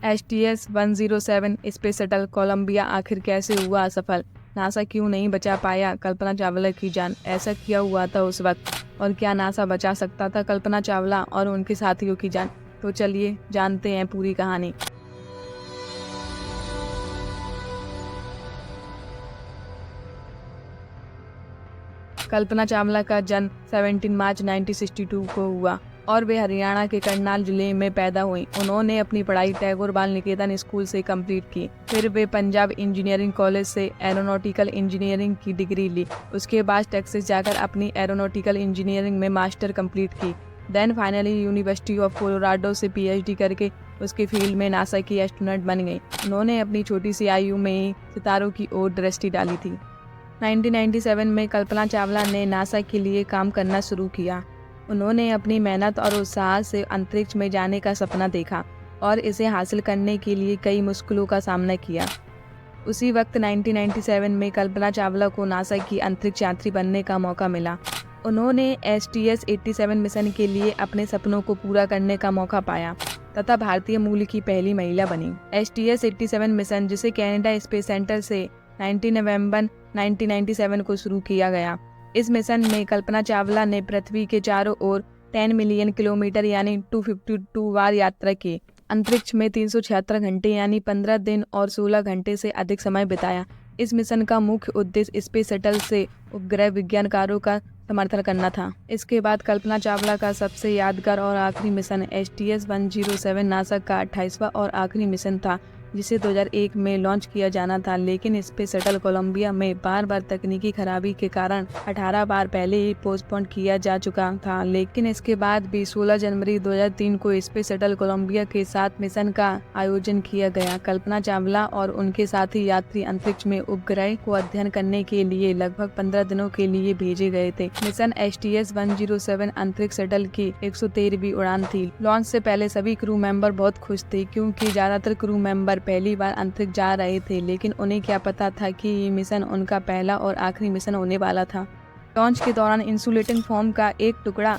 STS-107 space shuttle Columbia आखिर कैसे हुआ असफल? नासा क्यों नहीं बचा पाया कल्पना चावला की जान? ऐसा क्या हुआ था उस वक्त और क्या नासा बचा सकता था कल्पना चावला और उनके साथियों की जान? तो चलिए जानते हैं पूरी कहानी। कल्पना चावला का जन्म 17 मार्च 1962 को हुआ और वे हरियाणा के करनाल जिले में पैदा हुई। उन्होंने अपनी पढ़ाई टैगोर बाल निकेतन स्कूल से कंप्लीट की। फिर वे पंजाब इंजीनियरिंग कॉलेज से एरोनॉटिकल इंजीनियरिंग की डिग्री ली। उसके बाद टेक्सास जाकर अपनी एरोनॉटिकल इंजीनियरिंग में मास्टर कंप्लीट की। Then finally university of Colorado से PhD करके उसके फील्ड में नासा की एस्ट्रोनॉट बन गई। उन्होंने अपनी छोटी सी आयु में ही सितारों की ओर दृष्टि डाली थी। 1997 में कल्पना चावला ने नासा के लिए काम करना शुरू किया। उन्होंने अपनी मेहनत और उत्साह से अंतरिक्ष में जाने का सपना देखा और इसे हासिल करने के लिए कई मुश्किलों का सामना किया। उसी वक्त 1997 में कल्पना चावला को नासा की अंतरिक्ष यात्री बनने का मौका मिला। उन्होंने STS-87 मिशन के लिए अपने सपनों को पूरा करने का मौका पाया तथा भारतीय मूल की पहली महिला बनी। STS-87 मिशन, जिसे कनाडा स्पेस सेंटर से 19 नवंबर 1997 को शुरू किया गया। इस मिशन में कल्पना चावला ने पृथ्वी के चारों ओर 10 मिलियन किलोमीटर यानी 252 बार यात्रा की। अंतरिक्ष में 376 घंटे यानी 15 दिन और 16 घंटे से अधिक समय बिताया। इस मिशन का मुख्य उद्देश्य स्पेस शटल से उपग्रह विज्ञानकारों का समर्थन करना था। इसके बाद कल्पना चावला का सबसे यादगार और आखिरी मिशन STS-107 नासा का 28वां और आखिरी मिशन था, जिसे 2001 में लॉन्च किया जाना था, लेकिन स्पेस शटल कोलंबिया में बार बार तकनीकी खराबी के कारण 18 बार पहले ही पोस्टपोन किया जा चुका था। लेकिन इसके बाद भी 16 जनवरी 2003 को स्पेस शटल कोलंबिया के साथ मिशन का आयोजन किया गया। कल्पना चावला और उनके साथी यात्री अंतरिक्ष में उपग्रह को अध्ययन करने के लिए लगभग 15 दिनों के लिए भेजे गए थे। मिशन STS-107 अंतरिक्ष शटल की 113वीं उड़ान थी। लॉन्च से पहले सभी क्रू मेंबर बहुत खुश थे, क्योंकि ज्यादातर क्रू मेंबर पहली बार अंतरिक्ष जा रहे थे, लेकिन उन्हें क्या पता था कि ये मिशन उनका पहला और आखिरी मिशन होने वाला था। लॉन्च के दौरान इंसुलेटिंग फोम का एक टुकड़ा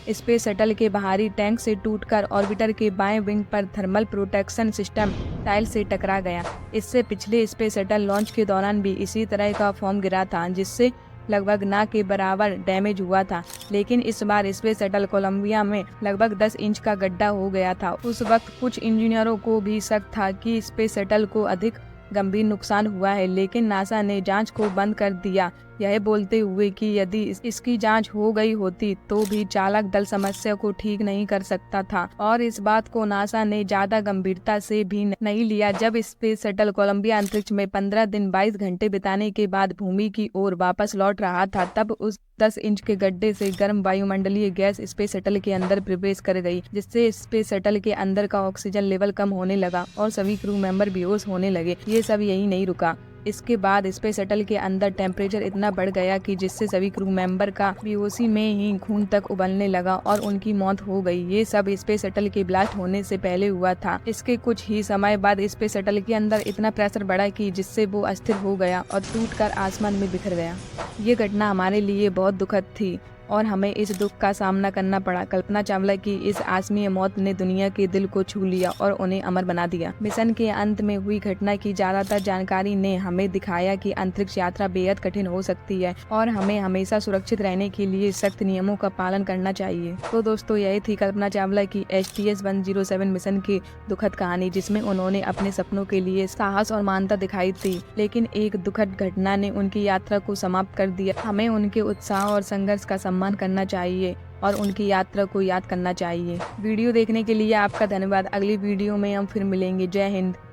स्पेस शटल के बाहरी टैंक से टूटकर ऑर्बिटर के बाएं विंग पर थर्मल प्रोटेक्शन सिस्टम टाइल से टकरा गया। इससे पिछले स्पेस शटल लॉन्च के दौरान भी इसी तरह का फोम गिरा था, जिससे लगभग ना के बराबर डैमेज हुआ था। लेकिन इस बार स्पेस शटल कोलंबिया में लगभग 10 इंच का गड्ढा हो गया था। उस वक्त कुछ इंजीनियरों को भी शक था कि स्पेस शटल को अधिक गंभीर नुकसान हुआ है, लेकिन नासा ने जांच को बंद कर दिया, यह बोलते हुए कि यदि इसकी जांच हो गई होती तो भी चालक दल समस्या को ठीक नहीं कर सकता था। और इस बात को नासा ने ज्यादा गंभीरता से भी नहीं लिया। जब स्पेस शटल कोलंबिया अंतरिक्ष में 15 दिन 22 घंटे बिताने के बाद भूमि की ओर वापस लौट रहा था, तब उस 10 इंच के गड्ढे से गर्म वायुमंडलीय गैस स्पेस शटल के अंदर प्रवेश कर गई, जिससे स्पेस शटल के अंदर का ऑक्सीजन लेवल कम होने लगा और सभी क्रू मेंबर बेहोश होने लगे। ये सब यही नहीं रुका। इसके बाद स्पेस शटल के अंदर टेम्परेचर इतना बढ़ गया कि जिससे सभी क्रू मेंबर का बेहोशी में ही खून तक उबलने लगा और उनकी मौत हो गई। ये सब स्पेस शटल के ब्लास्ट होने से पहले हुआ था। इसके कुछ ही समय बाद स्पेस शटल के अंदर इतना प्रेशर बढ़ा कि जिससे वो अस्थिर हो गया और टूटकर आसमान में बिखर गया। ये घटना हमारे लिए बहुत दुखद थी और हमें इस दुख का सामना करना पड़ा। कल्पना चावला की इस आसमीय मौत ने दुनिया के दिल को छू लिया और उन्हें अमर बना दिया। मिशन के अंत में हुई घटना की ज्यादातर जानकारी ने हमें दिखाया कि अंतरिक्ष यात्रा बेहद कठिन हो सकती है और हमें हमेशा सुरक्षित रहने के लिए सख्त नियमों का पालन करना चाहिए। तो दोस्तों, यही थी कल्पना चावला की STS-107 मिशन की दुखद कहानी, जिसमें उन्होंने अपने सपनों के लिए साहस और मानवता दिखाई थी, लेकिन एक दुखद घटना ने उनकी यात्रा को समाप्त कर दिया। हमें उनके उत्साह और संघर्ष का सम्मान करना चाहिए और उनकी यात्रा को याद करना चाहिए। वीडियो देखने के लिए आपका धन्यवाद। अगली वीडियो में हम फिर मिलेंगे। जय हिंद।